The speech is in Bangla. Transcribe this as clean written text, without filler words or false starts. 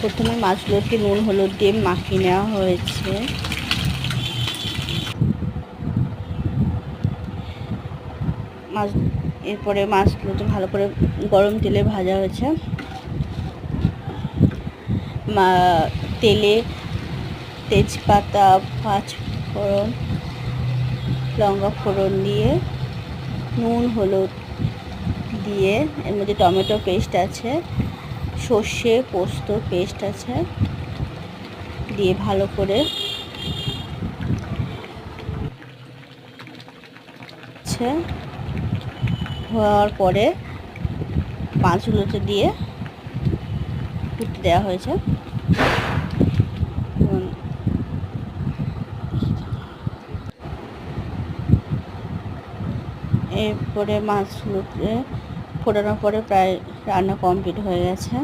প্রথমে মাছগুলোকে নুন হলুদ দিয়ে মাখিয়ে নেওয়া হয়েছে। এরপরে মাছগুলোকে ভালো করে গরম তেলে ভাজা হয়েছে। তেলে তেজপাতা, পাঁচফোড়ন, লঙ্কা ফোড়ন দিয়ে নুন হলুদ দিয়ে, এর মধ্যে টমেটো পেস্ট আছে, সর্ষে পোস্ত পেস্ট আছে, দিয়ে ভালো করে হওয়ার পরে মাছগুলোতে দিয়ে ফুটতে দেওয়া হয়েছে। এরপরে মাছগুলোকে ফোটানোর পরে প্রায় রান্না কমপ্লিট হয়ে গেছে।